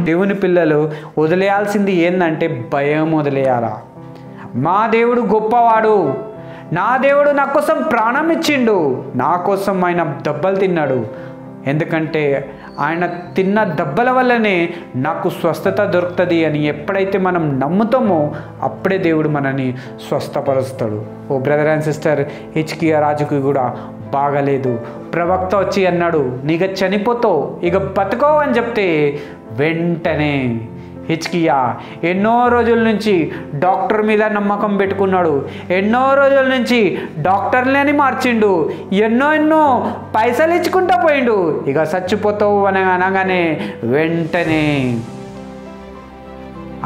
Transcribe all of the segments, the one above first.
దేవుని పిల్లలు వదిలేయాల్సింది ఏంటంటే భయం వదిలేయాలా. మా దేవుడు గొప్పవాడు, నా దేవుడు నా కోసం ప్రాణం ఇచ్చిండు, నా కోసం ఆయన దెబ్బలు తిన్నాడు, ఎందుకంటే ఆయన తిన్న దెబ్బల వల్లనే నాకు స్వస్థత దొరుకుతుంది అని ఎప్పుడైతే మనం నమ్ముతామో అప్పుడే దేవుడు మనని స్వస్థపరుస్తాడు. ఓ బ్రదర్ అండ్ సిస్టర్, హిజ్కియా రాజుకి కూడా బాగలేదు. ప్రవక్త వచ్చి అన్నాడు, నీకు చనిపోతావు, ఇక బతుకోవు అని చెప్తే వెంటనే హిజ్కియా ఎన్నో రోజుల నుంచి డాక్టర్ మీద నమ్మకం పెట్టుకున్నాడు, ఎన్నో రోజుల నుంచి డాక్టర్లని మార్చిండు, ఎన్నో పైసలు ఇచ్చుకుంటూ పోయిండు. ఇక చచ్చిపోతావు అని అనగానే వెంటనే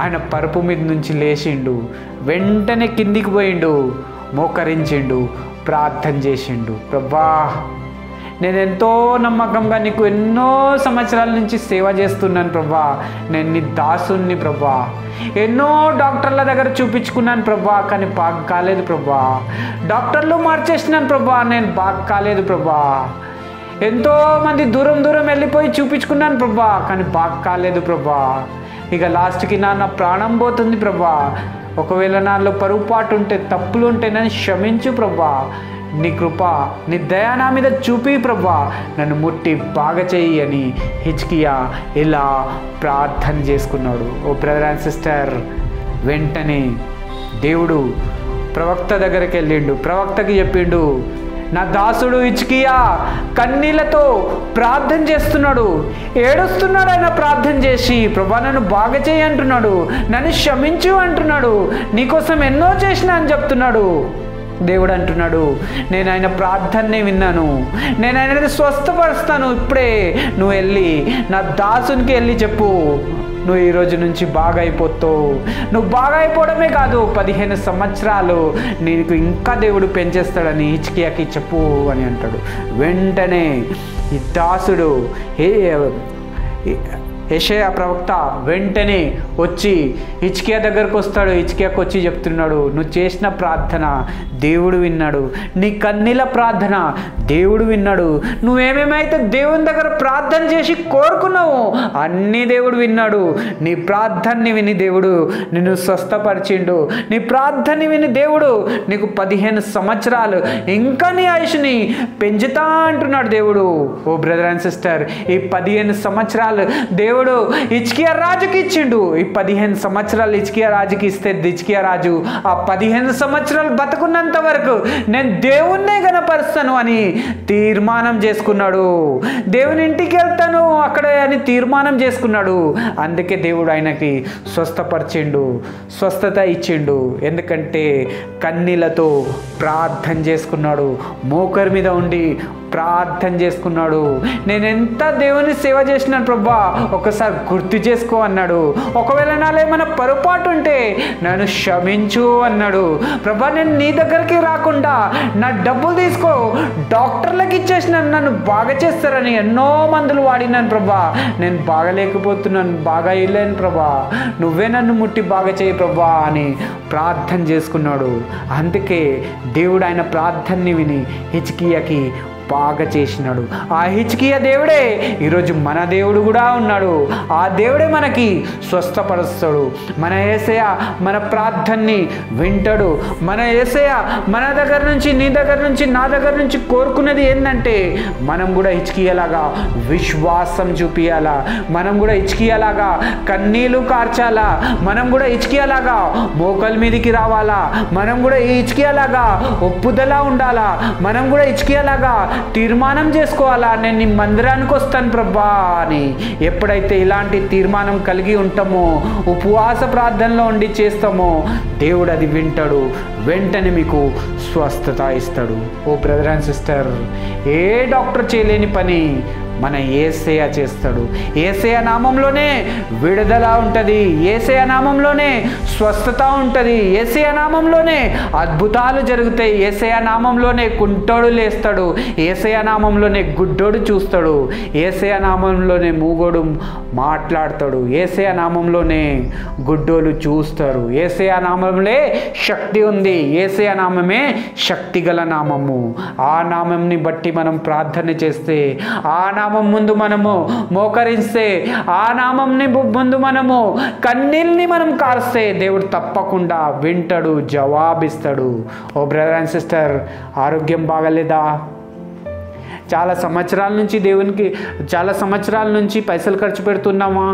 ఆయన పరుపు మీద నుంచి లేచిండు, వెంటనే కిందికి పోయిండు, మోకరించిండు, ప్రార్థన చేసిండు. ప్రభా, నేను ఎంతో నమ్మకంగా నీకు ఎన్నో సంవత్సరాల నుంచి సేవ చేస్తున్నాను ప్రభా, నేను నీ దాసుని ప్రభా, ఎన్నో డాక్టర్ల దగ్గర చూపించుకున్నాను ప్రభా, కానీ బాగా కాలేదు ప్రభా, డాక్టర్లు మార్చేసినాను ప్రభా, నేను బాగా కాలేదు ప్రభా, ఎంతోమంది దూరం వెళ్ళిపోయి చూపించుకున్నాను ప్రభా, కానీ బాగా కాలేదు ప్రభా, ఇక లాస్ట్కి నా ప్రాణం పోతుంది ప్రభా, ఒకవేళ నాలో పొరపాటు ఉంటే తప్పులు ఉంటే నన్ను క్షమించు ప్రభా, నీ కృప నీ దయ నా మీద చూపి ప్రభా, నన్ను ముట్టి బాగా చెయ్యి అని హిజ్కియా ఇలా ప్రార్థన చేసుకున్నాడు. ఓ బ్రదర్ అండ్ సిస్టర్, వెంటనే దేవుడు ప్రవక్త దగ్గరికి వెళ్ళిండు, ప్రవక్తకి చెప్పిండు, నా దాసుడు హిజ్కియా కన్నీళ్లతో ప్రార్థన చేస్తున్నాడు, ఏడుస్తున్నాడు, ఆయన ప్రార్థన చేసి ప్రభా నన్ను బాగా చేయి అంటున్నాడు, నన్ను క్షమించు అంటున్నాడు, నీకోసం ఎన్నో చేసిన అని చెప్తున్నాడు. దేవుడు అంటున్నాడు, నేను ఆయన ప్రార్థనని విన్నాను, నేను ఆయనని స్వస్థపరుస్తాను, ఇప్పుడే నువ్వు వెళ్ళి నా దాసునికి వెళ్ళి చెప్పు, నువ్వు ఈరోజు నుంచి బాగా అయిపోతావు, నువ్వు బాగా అయిపోవడమే కాదు 15 సంవత్సరాలు నీకు ఇంకా దేవుడు పెంచేస్తాడని హిజ్కియాకి చెప్పు అని అంటాడు. వెంటనే ఈ దాసుడు యెషయా ప్రవక్త వెంటనే వచ్చి హిజ్కియా దగ్గరకు వస్తాడు. హిజ్కియాకి వచ్చి చెప్తున్నాడు, నువ్వు చేసిన ప్రార్థన దేవుడు విన్నాడు, నీ కన్నీల ప్రార్థన దేవుడు విన్నాడు, నువ్వేమేమైతే దేవుని దగ్గర ప్రార్థన చేసి కోరుకున్నావు అన్నీ దేవుడు విన్నాడు, నీ ప్రార్థనని విని దేవుడు నిన్ను స్వస్థపరిచిండు, నీ ప్రార్థనని విని దేవుడు నీకు 15 సంవత్సరాలు ఇంకా నీ ఆయుష్ని పెంచుతా అంటున్నాడు దేవుడు. ఓ బ్రదర్ అండ్ సిస్టర్, ఈ 15 సంవత్సరాలు దేవుడు హిజ్కియా రాజుకి ఇచ్చిండు. ఈ 15 సంవత్సరాలు హిజ్కియా రాజుకి ఇస్తే హిజ్కియా రాజు ఆ 15 సంవత్సరాలు బతుకున్నంత వరకు నేను దేవుణ్ణే గణపరుస్తాను అని తీర్మానం చేసుకున్నాడు, దేవుని ఇంటికి వెళ్తాను అక్కడ అని తీర్మానం చేసుకున్నాడు. అందుకే దేవుడు ఆయనకి స్వస్థపరిచిండు, స్వస్థత ఇచ్చిండు, ఎందుకంటే కన్నీళ్లతో ప్రార్థన చేసుకున్నాడు, మోకరి మీద ఉండి ప్రార్థన చేసుకున్నాడు. నేను ఎంత దేవుని సేవ చేసినాను ప్రభా, ఒకసారి గుర్తు చేసుకో అన్నాడు. ఒకవేళ నాలో ఏమైనా పొరపాటు ఉంటే నన్ను క్షమించు అన్నాడు. ప్రభా, నేను నీ దగ్గరికి రాకుండా నా డబ్బులు తీసుకో, డాక్టర్లకు ఇచ్చేసిన నన్ను బాగా చేస్తారని ఎన్నో మందులు వాడినాను ప్రభా, నేను బాగలేకపోతున్నాను, బాగా ఇల్లేను ప్రభా, నువ్వే నన్ను ముట్టి బాగా చేయి ప్రభా అని ప్రార్థన చేసుకున్నాడు. అందుకే దేవుడు ఆయన ప్రార్థనని విని హిజ్కియాకి బాగా చేసినాడు. ఆ హిజ్కియా దేవుడే ఈరోజు మన దేవుడు కూడా ఉన్నాడు. ఆ దేవుడే మనకి స్వస్థపరుస్తాడు. మన యేసయ్య మన ప్రార్థనని వింటాడు. మన యేసయ్య మన దగ్గర నుంచి, నీ దగ్గర నుంచి, నా దగ్గర నుంచి కోరుకున్నది ఏంటంటే మనం కూడా హిజ్కియాలాగా విశ్వాసం చూపియాలా, మనం కూడా హిజ్కియాలాగా కన్నీళ్లు కార్చాలా, మనం కూడా హిజ్కియాలాగా మోకల మీదకి రావాలా, మనం కూడా హిజ్కియాలాగా ఒప్పుదల ఉండాలా, మనం కూడా హిజ్కియాలాగా తీర్మానం చేసుకోవాలా, నేను నీ మందిరానికి వస్తాను ప్రభా అని. ఎప్పుడైతే ఇలాంటి తీర్మానం కలిగి ఉంటామో, ఉపవాస ప్రార్థనలో ఉండి చేస్తామో దేవుడు అది వింటాడు, వెంటనే మీకు స్వస్థత ఇస్తాడు. ఓ బ్రదర్ అండ్ సిస్టర్, ఏ డాక్టర్ చేయలేని పని మన యేసయ్య చేస్తాడు. యేసయ్య నామంలోనే విడుదల ఉంటుంది, యేసయ్య నామంలోనే స్వస్థత ఉంటుంది, యేసయ్య నామంలోనే అద్భుతాలు జరుగుతాయి, యేసయ్య నామంలోనే కుంటోడు లేస్తాడు, యేసయ్య నామంలోనే గుడ్డోడు చూస్తాడు, యేసయ్య నామంలోనే మూగోడు మాట్లాడతాడు, యేసయ్య నామంలోనే గుడ్డోలు చూస్తారు. యేసయ్య నామంలో శక్తి ఉంది, యేసయ్య నామమే శక్తి గల నామము. ఆ నామంని బట్టి మనం ప్రార్థన చేస్తే, ఆ నామం ముందు మనము మోకరిస్తే, ఆ నామంని ముందు మనము కన్నీళ్ళని మనం కారుస్తే దేవుడు తప్పకుండా వింటాడు, జవాబిస్తాడు. ఓ బ్రదర్ అండ్ సిస్టర్, ఆరోగ్యం బాగలేదా? చాలా సంవత్సరాల నుంచి పైసలు ఖర్చు పెడుతున్నావా?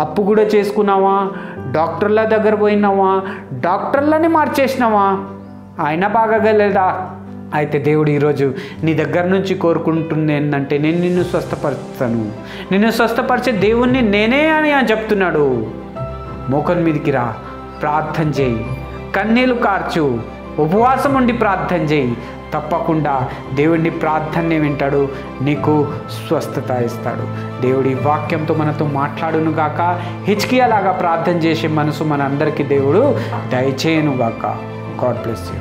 అప్పు కూడా చేసుకున్నావా? డాక్టర్ల దగ్గర పోయినావా? డాక్టర్లని మార్చేసినావా? అయినా బాగలేదా? అయితే దేవుడు ఈరోజు నీ దగ్గర నుంచి కోరుకుంటుంది ఏంటంటే, నేను నిన్ను స్వస్థపరుస్తాను, నిన్ను స్వస్థపరిచే దేవుణ్ణి నేనే అని చెప్తున్నాడు. మోకం మీదికి రా, ప్రార్థన చేయి, కన్నీళ్ళు కార్చు, ఉపవాసం ఉండి ప్రార్థన చేయి. తప్పకుండా దేవుడిని ప్రార్థనని వింటాడు, నీకు స్వస్థత ఇస్తాడు. దేవుడి వాక్యంతో మనతో మాట్లాడును గాక. హిజ్కియాలాగా ప్రార్థన చేసే మనసు మన అందరికీ దేవుడు దయచేయను గాక. God bless you.